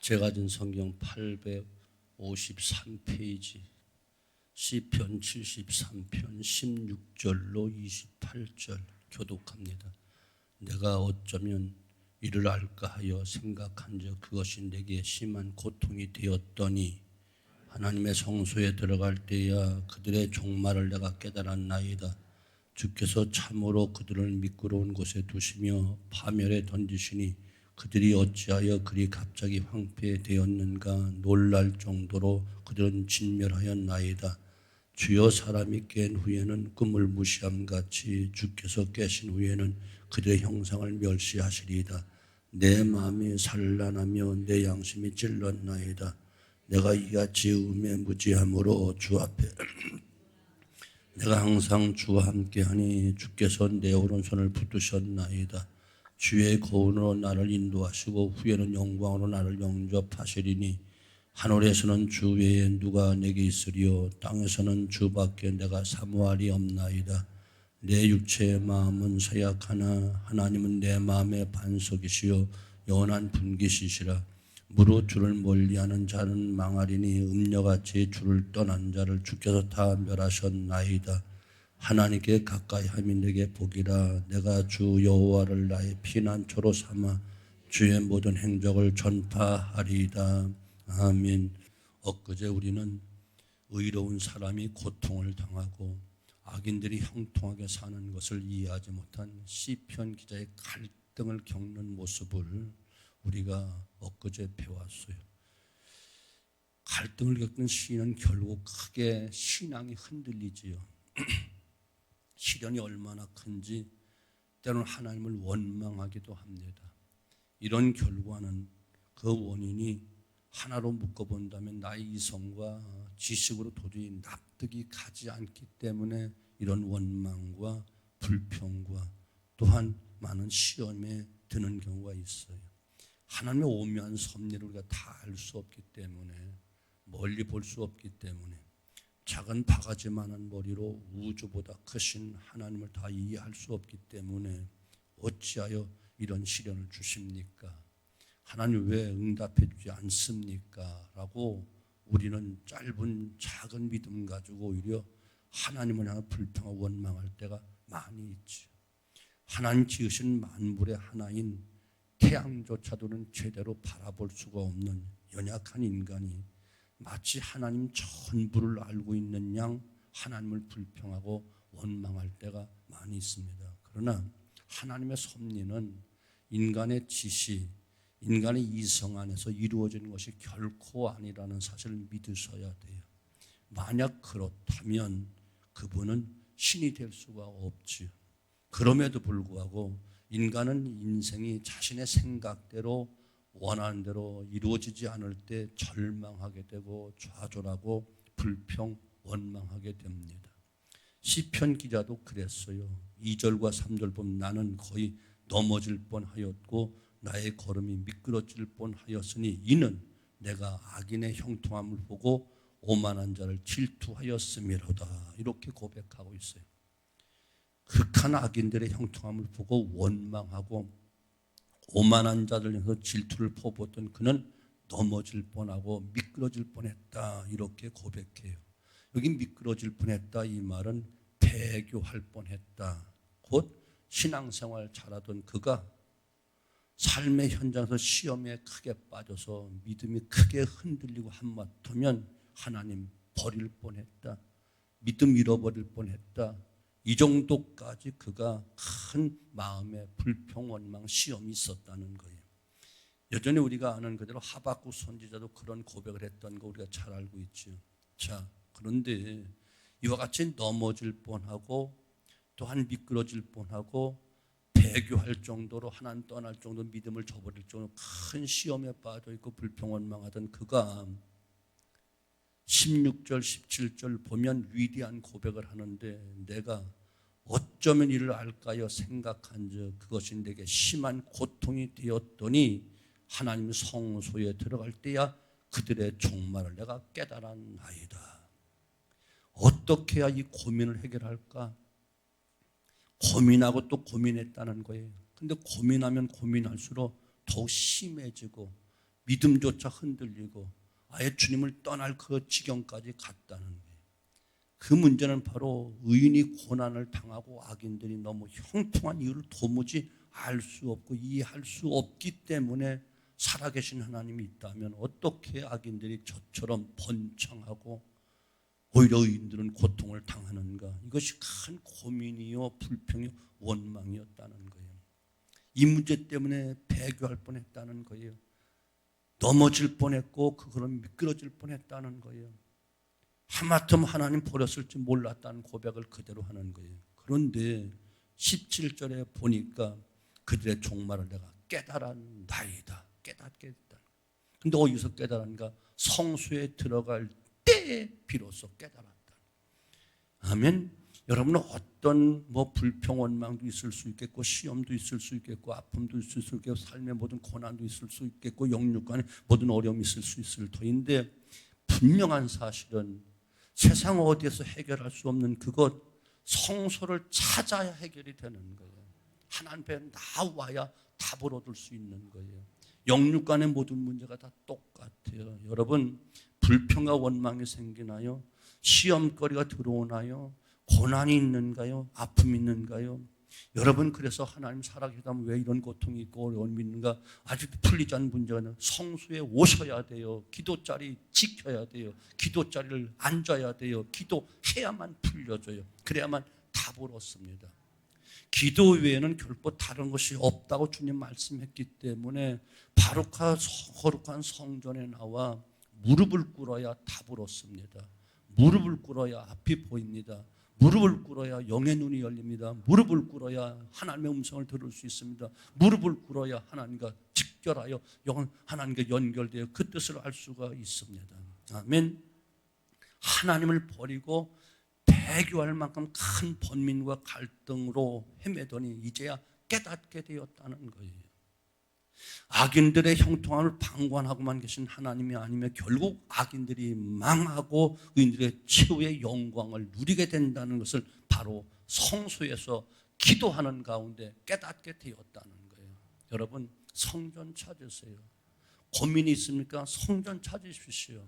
제가 든 성경 853페이지 시편 73편 16절로 28절 교독합니다. 내가 어쩌면 이를 알까 하여 생각한즉 그것이 내게 심한 고통이 되었더니 하나님의 성소에 들어갈 때야 그들의 종말을 내가 깨달았나이다. 주께서 참으로 그들을 미끄러운 곳에 두시며 파멸에 던지시니 그들이 어찌하여 그리 갑자기 황폐되었는가 놀랄 정도로 그들은 진멸하였나이다. 주여 사람이 깬 후에는 꿈을 무시함같이 주께서 깨신 후에는 그들의 형상을 멸시하시리이다. 내 마음이 산란하며 내 양심이 찔렀나이다. 내가 이같이 음에 무지함으로 주 앞에 내가 항상 주와 함께하니 주께서 내 오른손을 붙드셨나이다. 주의 고운으로 나를 인도하시고 후에는 영광으로 나를 영접하시리니 하늘에서는 주 외에 누가 내게 있으리요 땅에서는 주밖에 내가 사모할이 없나이다. 내 육체의 마음은 서약하나 하나님은 내 마음의 반석이시요 영원한 분깃이시라. 무릇 주를 멀리하는 자는 망하리니 음녀같이 주를 떠난 자를 주께서 다 멸하셨나이다. 하나님께 가까이함이 내게 복이라. 내가 주 여호와를 나의 피난처로 삼아 주의 모든 행적을 전파하리이다. 아멘. 엊그제 우리는 의로운 사람이 고통을 당하고 악인들이 형통하게 사는 것을 이해하지 못한 시편 기자의 갈등을 겪는 모습을 우리가 엊그제 배웠어요. 갈등을 겪는 시인은 결국 크게 신앙이 흔들리지요. 시련이 얼마나 큰지 때로는 하나님을 원망하기도 합니다. 이런 결과는 그 원인이 하나로 묶어본다면 나의 이성과 지식으로 도저히 납득이 가지 않기 때문에 이런 원망과 불평과 또한 많은 시험에 드는 경우가 있어요. 하나님의 오묘한 섭리를 우리가 다 알 수 없기 때문에 멀리 볼 수 없기 때문에 작은 바가지만한 머리로 우주보다 크신 하나님을 다 이해할 수 없기 때문에 어찌하여 이런 시련을 주십니까? 하나님 왜 응답해 주지 않습니까? 라고 우리는 짧은 작은 믿음 가지고 오히려 하나님을 향해 불평하고 원망할 때가 많이 있죠. 하나님 지으신 만물의 하나인 태양조차도는 제대로 바라볼 수가 없는 연약한 인간이 마치 하나님 전부를 알고 있는 양 하나님을 불평하고 원망할 때가 많이 있습니다. 그러나 하나님의 섭리는 인간의 지시, 인간의 이성 안에서 이루어지는 것이 결코 아니라는 사실을 믿으셔야 돼요. 만약 그렇다면 그분은 신이 될 수가 없지요. 그럼에도 불구하고 인간은 인생이 자신의 생각대로 원하는 대로 이루어지지 않을 때 절망하게 되고 좌절하고 불평, 원망하게 됩니다. 시편 기자도 그랬어요. 2절과 3절 보면 나는 거의 넘어질 뻔하였고 나의 걸음이 미끄러질 뻔하였으니 이는 내가 악인의 형통함을 보고 오만한 자를 질투하였음이로다. 이렇게 고백하고 있어요. 극한 악인들의 형통함을 보고 원망하고 오만한 자들 향해서 질투를 퍼붓던 그는 넘어질 뻔하고 미끄러질 뻔했다. 이렇게 고백해요. 여기 미끄러질 뻔했다 이 말은 배교할 뻔했다. 곧 신앙생활 잘하던 그가 삶의 현장에서 시험에 크게 빠져서 믿음이 크게 흔들리고 한마터면 하나님 버릴 뻔했다. 믿음 잃어버릴 뻔했다. 이 정도까지 그가 큰 마음의 불평, 원망, 시험이 있었다는 거예요. 여전히 우리가 아는 그대로 하박국 선지자도 그런 고백을 했던 거 우리가 잘 알고 있죠. 자, 그런데 이와 같이 넘어질 뻔하고 또한 미끄러질 뻔하고 배교할 정도로 하나님 떠날 정도로 믿음을 저버릴 정도로 큰 시험에 빠져 있고 불평, 원망하던 그가 16절, 17절 보면 위대한 고백을 하는데 내가 어쩌면 이를 알까요 생각한즉 그것이 내게 심한 고통이 되었더니 하나님 성소에 들어갈 때야 그들의 종말을 내가 깨달았나이다. 어떻게 해야 이 고민을 해결할까? 고민하고 또 고민했다는 거예요. 근데 고민하면 고민할수록 더욱 심해지고 믿음조차 흔들리고 아예 주님을 떠날 그 지경까지 갔다는 거예요. 그 문제는 바로 의인이 고난을 당하고 악인들이 너무 형통한 이유를 도무지 알 수 없고 이해할 수 없기 때문에 살아계신 하나님이 있다면 어떻게 악인들이 저처럼 번창하고 오히려 의인들은 고통을 당하는가. 이것이 큰 고민이요 불평이요 원망이었다는 거예요. 이 문제 때문에 배교할 뻔했다는 거예요. 넘어질 뻔했고 그거는 미끄러질 뻔했다는 거예요. 하마터면 하나님 버렸을지 몰랐다는 고백을 그대로 하는 거예요. 그런데 17절에 보니까 그들의 종말을 내가 깨달았나이다. 깨닫게 됐다. 근데 어디서 깨달았는가? 성소에 들어갈 때 비로소 깨달았다. 아멘. 여러분은 어떤 불평 원망도 있을 수 있겠고 시험도 있을 수 있겠고 아픔도 있을 수 있겠고 삶의 모든 고난도 있을 수 있겠고 영육간의 모든 어려움이 있을 수 있을 터인데 분명한 사실은 세상 어디에서 해결할 수 없는 그것 성소를 찾아야 해결이 되는 거예요. 하나님 앞에 나와야 답을 얻을 수 있는 거예요. 영육간의 모든 문제가 다 똑같아요. 여러분 불평과 원망이 생기나요? 시험거리가 들어오나요? 고난이 있는가요? 아픔이 있는가요? 여러분 그래서 하나님 살아계시다면 왜 이런 고통이 있고 어려움이 있는가? 아직도 풀리지 않은 문제가 있나요? 성수에 오셔야 돼요. 기도자리 지켜야 돼요. 기도자리를 앉아야 돼요. 기도해야만 풀려져요. 그래야만 답을 얻습니다. 기도 외에는 결코 다른 것이 없다고 주님 말씀했기 때문에 거룩한 성전에 나와 무릎을 꿇어야 답을 얻습니다. 무릎을 꿇어야 앞이 보입니다. 무릎을 꿇어야 영의 눈이 열립니다. 무릎을 꿇어야 하나님의 음성을 들을 수 있습니다. 무릎을 꿇어야 하나님과 직결하여 하나님과 연결되어 그 뜻을 알 수가 있습니다. 아멘. 하나님을 버리고 배교할 만큼 큰 번민과 갈등으로 헤매더니 이제야 깨닫게 되었다는 거예요. 악인들의 형통함을 방관하고만 계신 하나님이 아니면 결국 악인들이 망하고 의인들의 최후의 영광을 누리게 된다는 것을 바로 성소에서 기도하는 가운데 깨닫게 되었다는 거예요. 여러분 성전 찾으세요. 고민이 있습니까? 성전 찾으십시오.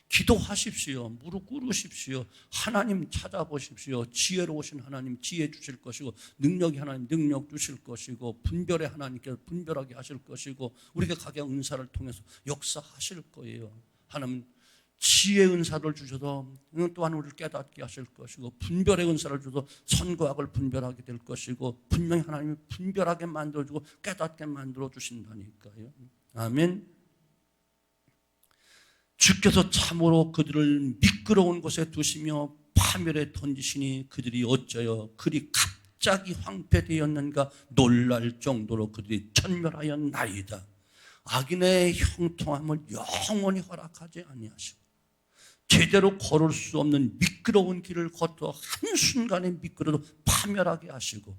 기도하십시오. 무릎 꿇으십시오. 하나님 찾아보십시오. 지혜로우신 하나님 지혜 주실 것이고 능력이 하나님 능력 주실 것이고 분별의 하나님께서 분별하게 하실 것이고 우리가 각양 은사를 통해서 역사하실 거예요. 하나님 지혜의 은사를 주셔서 또한 우리를 깨닫게 하실 것이고 분별의 은사를 주셔서 선과 악을 분별하게 될 것이고 분명히 하나님이 분별하게 만들어주고 깨닫게 만들어 주신다니까요. 아멘. 주께서 참으로 그들을 미끄러운 곳에 두시며 파멸에 던지시니 그들이 어쩌여 그리 갑자기 황폐되었는가 놀랄 정도로 그들이 천멸하였나이다. 악인의 형통함을 영원히 허락하지 아니하시고 제대로 걸을 수 없는 미끄러운 길을 걷어 한순간에 미끄러도 파멸하게 하시고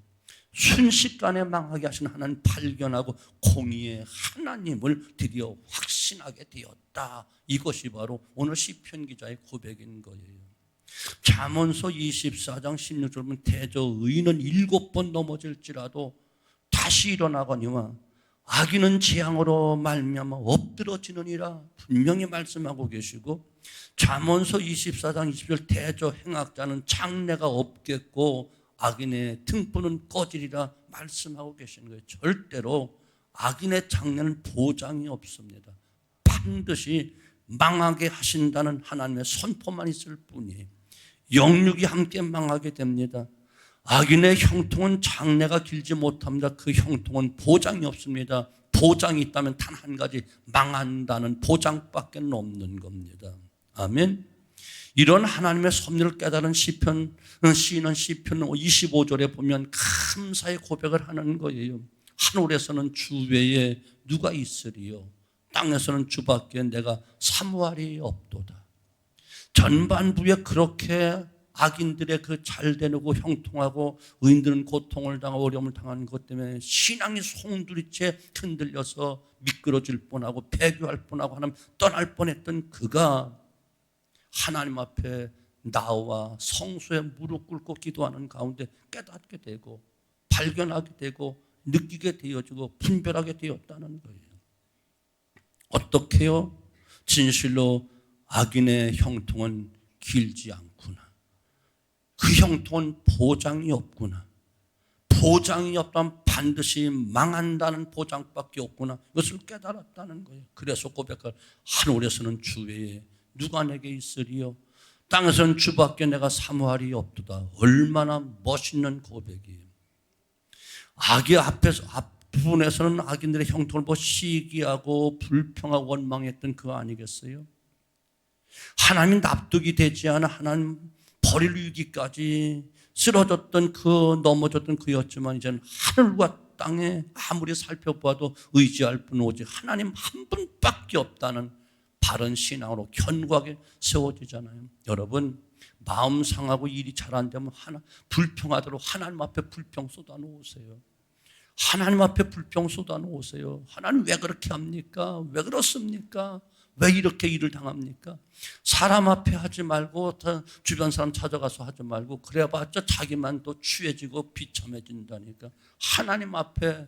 순식간에 망하게 하신 하나님 발견하고 공의의 하나님을 드디어 확신하게 되었다. 이것이 바로 오늘 시편 기자의 고백인 거예요. 잠언서 24장 16절 보면 대저 의인은 7번 넘어질지라도 다시 일어나거니와 악인은 재앙으로 말미암아 엎드러지느니라 분명히 말씀하고 계시고 잠언서 24장 20절 대저 행악자는 장래가 없겠고 악인의 등불은 꺼지리라 말씀하고 계시는 거예요. 절대로 악인의 장래는 보장이 없습니다. 반드시 망하게 하신다는 하나님의 선포만 있을 뿐이에요. 영육이 함께 망하게 됩니다. 악인의 형통은 장래가 길지 못합니다. 그 형통은 보장이 없습니다. 보장이 있다면 단 한 가지 망한다는 보장밖에 없는 겁니다. 아멘. 이런 하나님의 섭리를 깨달은 시인은 시편 25절에 보면 감사의 고백을 하는 거예요. 하늘에서는 주 외에 누가 있으리요? 땅에서는 주밖에 내가 사모할이 없도다. 전반부에 그렇게 악인들의 그 잘되고 형통하고 의인들은 고통을 당하고 어려움을 당하는 것 때문에 신앙이 송두리째 흔들려서 미끄러질 뻔하고 배교할 뻔하고 하나님 떠날 뻔했던 그가 하나님 앞에 나와 성소에 무릎 꿇고 기도하는 가운데 깨닫게 되고 발견하게 되고 느끼게 되어지고 분별하게 되었다는 거예요. 어떻게요? 진실로 악인의 형통은 길지 않구나. 그 형통은 보장이 없구나. 보장이 없다면 반드시 망한다는 보장밖에 없구나. 이것을 깨달았다는 거예요. 그래서 고백할 하늘에서는 주 외에 누가 내게 있으리요? 땅에서는 주밖에 내가 사모할이 없도다. 얼마나 멋있는 고백이에요. 악의 앞부분에서는 악인들의 형통을 시기하고 불평하고 원망했던 그거 아니겠어요? 하나님이 납득이 되지 않아 하나님 버릴 위기까지 쓰러졌던 넘어졌던 그였지만 이제는 하늘과 땅에 아무리 살펴봐도 의지할 분 오직 하나님 한 분밖에 없다는 바른 신앙으로 견고하게 세워지잖아요. 여러분, 마음 상하고 일이 잘 안 되면 불평하도록 하나님 앞에 불평 쏟아놓으세요. 하나님 앞에 불평 쏟아놓으세요. 하나님 왜 그렇게 합니까? 왜 그렇습니까? 왜 이렇게 일을 당합니까? 사람 앞에 하지 말고 주변 사람 찾아가서 하지 말고 그래봤자 자기만 또 취해지고 비참해진다니까. 하나님 앞에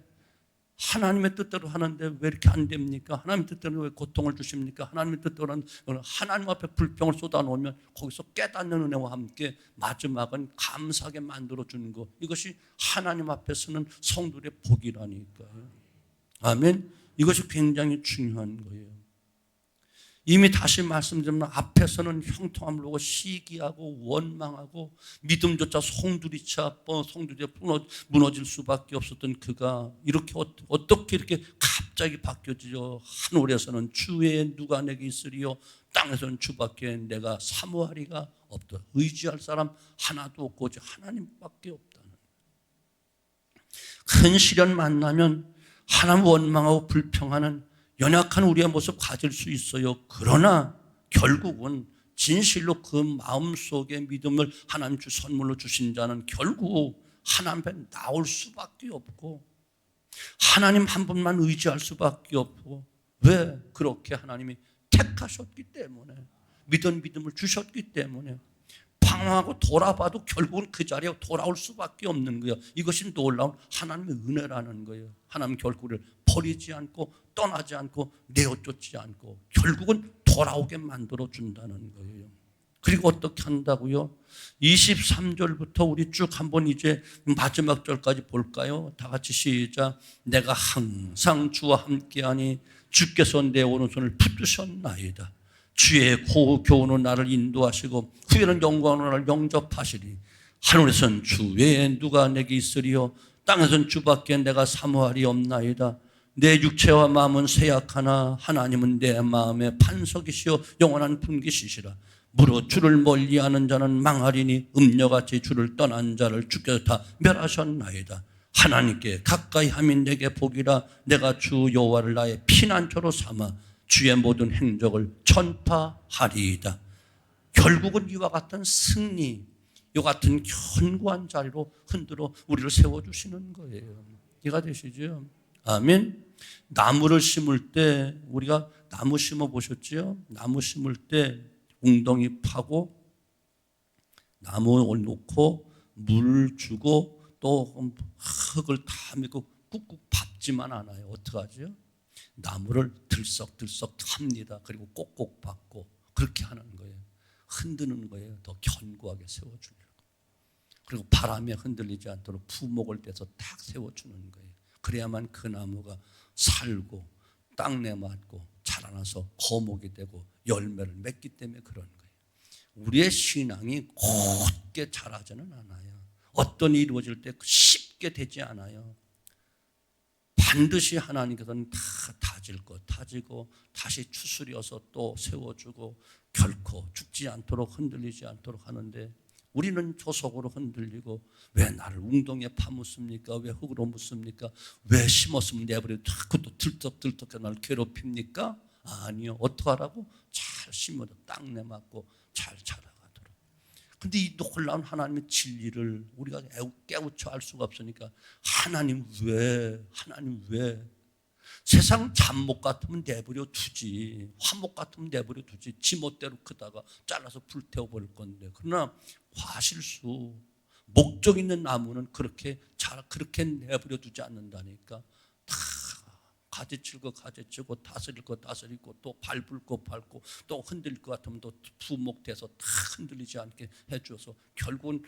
하나님의 뜻대로 하는데 왜 이렇게 안 됩니까? 하나님의 뜻대로 왜 고통을 주십니까? 하나님의 뜻대로 하나님 앞에 불평을 쏟아놓으면 거기서 깨닫는 은혜와 함께 마지막은 감사하게 만들어주는 것. 이것이 하나님 앞에 서는 성도의 복이라니까요. 아멘. 이것이 굉장히 중요한 거예요. 이미 다시 말씀드리면 앞에서는 형통함을 보고 시기하고 원망하고 믿음조차 송두리째 무너질 수밖에 없었던 그가 이렇게 어떻게 이렇게 갑자기 바뀌어지죠? 하늘에서는 주 외에 누가 내게 있으리요? 땅에서는 주밖에 내가 사모하리가 없다. 의지할 사람 하나도 없고 오직 하나님밖에 없다는. 큰 시련 만나면 하나님 원망하고 불평하는 연약한 우리의 모습 가질 수 있어요. 그러나 결국은 진실로 그 마음속에 믿음을 하나님 선물로 주신 자는 결국 하나님 앞에 나올 수밖에 없고 하나님 한 분만 의지할 수밖에 없고 왜? 그렇게 하나님이 택하셨기 때문에 믿음을 주셨기 때문에 방황하고 돌아봐도 결국은 그 자리에 돌아올 수밖에 없는 거예요. 이것이 놀라운 하나님의 은혜라는 거예요. 하나님 결국 우리를 버리지 않고 떠나지 않고 내어쫓지 않고 결국은 돌아오게 만들어준다는 거예요. 그리고 어떻게 한다고요? 23절부터 우리 쭉 한번 이제 마지막 절까지 볼까요? 다 같이 시작. 내가 항상 주와 함께하니 주께서 내 오른손을 붙드셨나이다. 주의 교훈은 나를 인도하시고 후에는 영광으로 나를 영접하시리. 하늘에선 주 외에 누가 내게 있으리요? 땅에선 주밖에 내가 사모할이 없나이다. 내 육체와 마음은 쇠약하나 하나님은 내 마음의 반석이시요 영원한 분기시시라. 무릇 주를 멀리하는 자는 망하리니 음녀같이 주를 떠난 자를 주께서 다 멸하셨나이다. 하나님께 가까이 함이 내게 복이라. 내가 주 여호와를 나의 피난처로 삼아 주의 모든 행적을 전파하리이다. 결국은 이와 같은 승리, 이와 같은 견고한 자리로 흔들어 우리를 세워주시는 거예요. 이해가 되시죠? 아멘. 나무를 심을 때 우리가 나무 심어 보셨죠? 나무 심을 때 웅덩이 파고 나무 놓고 물 주고 또 흙을 다 믿고 꾹꾹 밟지만 않아요. 어떡하죠? 나무를 들썩들썩 합니다. 그리고 꼭꼭 밟고 그렇게 하는 거예요. 흔드는 거예요. 더 견고하게 세워주려고. 그리고 바람에 흔들리지 않도록 부목을 떼서 탁 세워주는 거예요. 그래야만 그 나무가 살고 땅내 맞고 자라나서 거목이 되고 열매를 맺기 때문에 그런 거예요. 우리의 신앙이 곧게 자라지는 않아요. 어떤 일이 이루어질 때 쉽게 되지 않아요. 반드시 하나님께서는 다 다지고 다시 추스려서 또 세워주고 결코 죽지 않도록 흔들리지 않도록 하는데 우리는 조속으로 흔들리고 왜 나를 웅덩이에 파묻습니까? 왜 흙으로 묻습니까? 왜 심었으면 내버려도 그것도 들떡들떡해 나를 괴롭힙니까? 아니요. 어떡하라고? 잘 심어도 땅내 맞고 잘 자라가도록. 근데 이 놀라운 하나님의 진리를 우리가 깨우쳐 알 수가 없으니까 하나님 왜? 세상 잡목 같으면 내버려 두지, 화목 같으면 내버려 두지, 지멋대로 크다가 잘라서 불태워버릴 건데. 그러나 과실수, 목적 있는 나무는 그렇게 내버려 두지 않는다니까. 다 가지칠 거 가지치고 다스릴 거 다스리고 또 밟을 거 밟고 또 흔들릴 것 같으면 또 부목돼서 다 흔들리지 않게 해줘서 결국은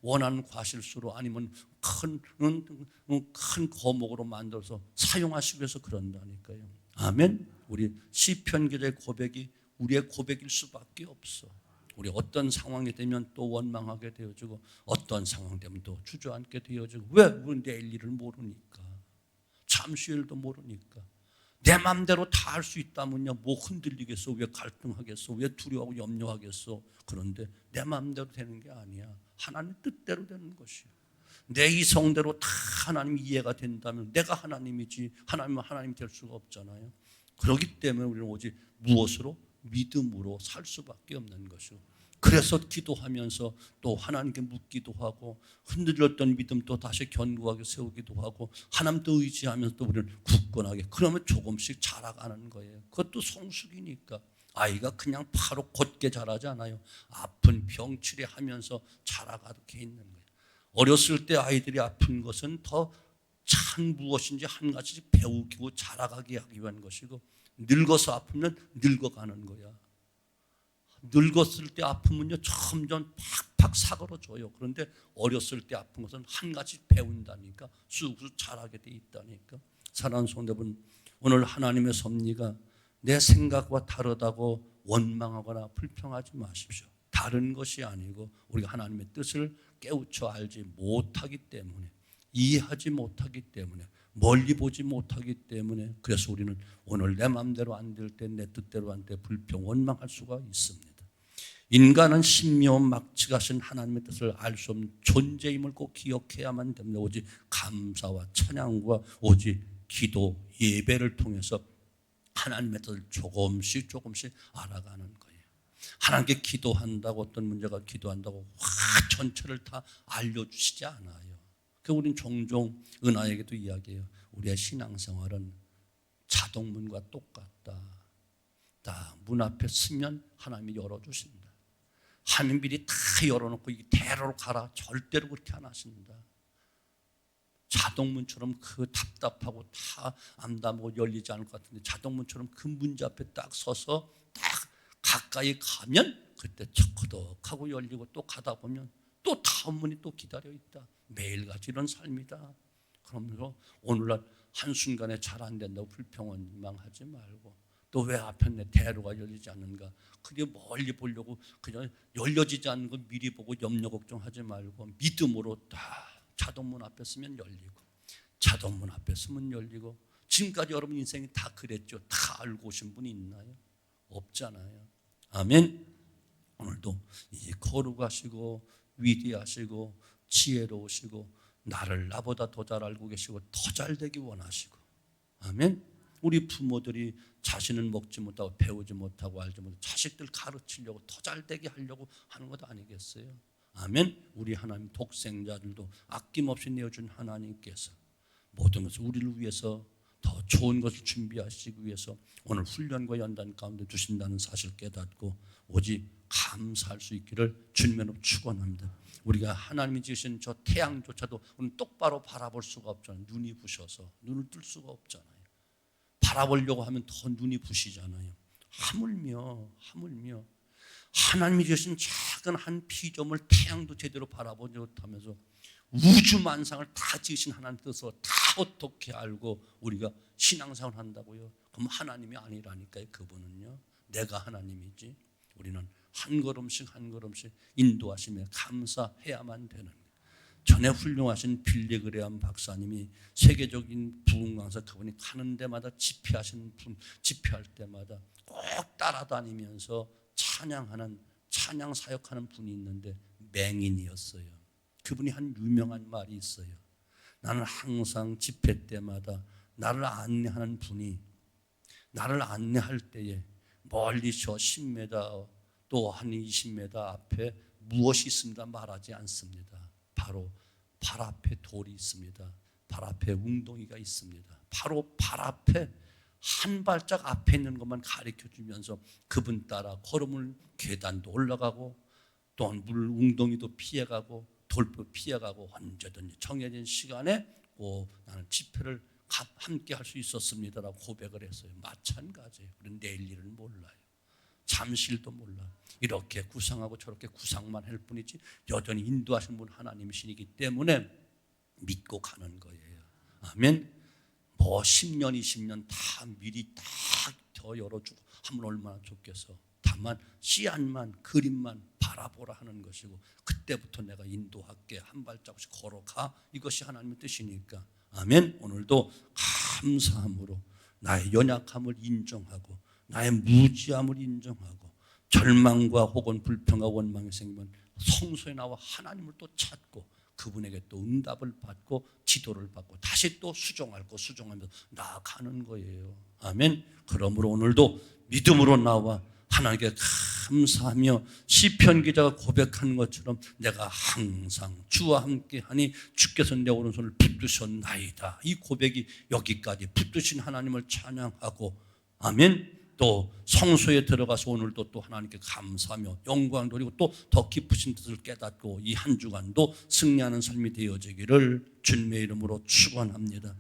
원하는 과실수로 아니면 큰 거목으로 만들어서 사용하시기 위해서 그런다니까요. 아멘. 우리 시편 기자의 고백이 우리의 고백일 수밖에 없어. 우리 어떤 상황이 되면 또 원망하게 되어지고 어떤 상황 되면 또 주저앉게 되어지고 왜? 우리 내일 일을 모르니까 잠시 일도 모르니까 내 맘대로 다 할 수 있다면요 뭐 흔들리겠어? 왜 갈등하겠어? 왜 두려워하고 염려하겠어? 그런데 내 맘대로 되는 게 아니야. 하나님 뜻대로 되는 것이야. 내 이성대로 다 하나님 이해가 된다면 내가 하나님이지 하나님은 하나님이 될 수가 없잖아요. 그렇기 때문에 우리는 오직 무엇으로? 믿음으로 살 수밖에 없는 것이고 그래서 기도하면서 또 하나님께 묻기도 하고 흔들렸던 믿음도 다시 견고하게 세우기도 하고 하나님도 의지하면서 또 우리를 굳건하게 그러면 조금씩 자라가는 거예요. 그것도 성숙이니까 아이가 그냥 바로 곧게 자라지 않아요. 아픈 병 치료하면서 자라가게 있는 거예요. 어렸을 때 아이들이 아픈 것은 더 참 무엇인지 한 가지씩 배우고 자라가게 하기 위한 것이고 늙어서 아프면 늙어가는 거야. 늙었을 때 아프면요 점점 팍팍 사그러져요. 그런데 어렸을 때 아픈 것은 한 가지 배운다니까 쑥쑥 자라게 돼 있다니까. 사랑하는 성도 여러분, 오늘 하나님의 섭리가 내 생각과 다르다고 원망하거나 불평하지 마십시오. 다른 것이 아니고 우리가 하나님의 뜻을 깨우쳐 알지 못하기 때문에 이해하지 못하기 때문에 멀리 보지 못하기 때문에 그래서 우리는 오늘 내 마음대로 안 될 때 내 뜻대로 안 될 때 불평 원망할 수가 있습니다. 인간은 신묘한 막측하신 하나님의 뜻을 알 수 없는 존재임을 꼭 기억해야만 됩니다. 오직 감사와 찬양과 오직 기도 예배를 통해서 하나님의 뜻을 조금씩 알아가는 거예요. 하나님께 기도한다고 어떤 문제가 기도한다고 전체를 다 알려주시지 않아요. 그 우린 종종 은하에게도 이야기해요. 우리의 신앙생활은 자동문과 똑같다. 다 문 앞에 서면 하나님이 열어주신다. 하나님 미리 다 열어놓고 이 대로로 가라. 절대로 그렇게 안 하신다. 자동문처럼 그 답답하고 다 암담하고 열리지 않을 것 같은데 자동문처럼 그 문제 앞에 딱 서서 딱 가까이 가면 그때 척커덕하고 열리고 또 가다 보면 또 다음 문이 또 기다려 있다. 매일같이 이런 삶이다. 그러면서 오늘날 한순간에 잘 안 된다고 불평원망하지 말고 또 왜 앞에 내 대로가 열리지 않는가 그게 멀리 보려고 그냥 열려지지 않는 거 미리 보고 염려 걱정하지 말고 믿음으로 다 자동문 앞에 서면 열리고 자동문 앞에 서면 열리고 지금까지 여러분 인생이 다 그랬죠. 다 알고 오신 분이 있나요? 없잖아요. 아멘. 오늘도 이 거룩하시고 위대하시고 지혜로우시고 나를 나보다 더 잘 알고 계시고 더 잘 되기 원하시고 아멘. 우리 부모들이 자신은 먹지 못하고 배우지 못하고 알지 못하고 자식들 가르치려고 더 잘 되게 하려고 하는 것 아니겠어요? 아멘. 우리 하나님 독생자들도 아낌없이 내어준 하나님께서 모든 것을 우리를 위해서 더 좋은 것을 준비하시기 위해서 오늘 훈련과 연단 가운데 두신다는 사실 깨닫고 오직 감사할 수 있기를 주님으로 축원합니다. 우리가 하나님이 지으신 저 태양조차도 오늘 똑바로 바라볼 수가 없잖아요. 눈이 부셔서 눈을 뜰 수가 없잖아요. 바라보려고 하면 더 눈이 부시잖아요. 하물며 하나님이 지으신 작은 한 피조물 태양도 제대로 바라보지 못하면서 우주 만상을 다 지으신 하나님 뜻을 다 어떻게 알고 우리가 신앙생활을 한다고요? 그럼 하나님이 아니라니까요. 그분은요. 내가 하나님이지. 우리는 한 걸음씩 인도하시며 감사해야만 되는 거예요. 전에 훌륭하신 빌리 그레엄 박사님이 세계적인 부흥 강사 그분이 가는 데마다 집회할 때마다 꼭 따라다니면서 찬양 사역하는 분이 있는데 맹인이었어요. 그분이 한 유명한 말이 있어요. 나는 항상 집회 때마다 나를 안내하는 분이 나를 안내할 때에 멀리 저 10m 또 한 20m 앞에 무엇이 있습니다 말하지 않습니다. 바로 발 앞에 돌이 있습니다. 발 앞에 웅덩이가 있습니다. 바로 발 앞에 한 발짝 앞에 있는 것만 가르쳐 주면서 그분 따라 걸음을 계단도 올라가고 또 물 웅덩이도 피해가고 돌도 피해가고 언제든지 정해진 시간에 꼭 나는 집회를 함께 할 수 있었습니다라고 고백을 했어요. 마찬가지예요. 우리는 내일 일을 몰라요. 잠실도 몰라. 이렇게 구상하고 저렇게 구상만 할 뿐이지 여전히 인도하시는 분 하나님이시기 때문에 믿고 가는 거예요. 아멘. 뭐 10년 20년 다 미리 다 더 열어주고 하면 얼마나 좋겠어. 다만 씨앗만 그림만 바라보라 하는 것이고 그때부터 내가 인도할게 한 발짝씩 걸어가 이것이 하나님의 뜻이니까. 아멘. 오늘도 감사함으로 나의 연약함을 인정하고 나의 무지함을 인정하고 절망과 혹은 불평과 원망이 생기면 성소에 나와 하나님을 또 찾고 그분에게 또 응답을 받고 지도를 받고 다시 또 수정하면서 나아가는 거예요. 아멘. 그러므로 오늘도 믿음으로 나와 하나님께 감사하며 시편 기자가 고백한 것처럼 내가 항상 주와 함께하니 주께서 내 오른손을 붙드셨나이다. 이 고백이 여기까지 붙드신 하나님을 찬양하고 아멘. 또 성소에 들어가서 오늘도 또 하나님께 감사하며 영광 돌리고 또 더 깊으신 뜻을 깨닫고 이 한 주간도 승리하는 삶이 되어지기를 주님의 이름으로 축원합니다.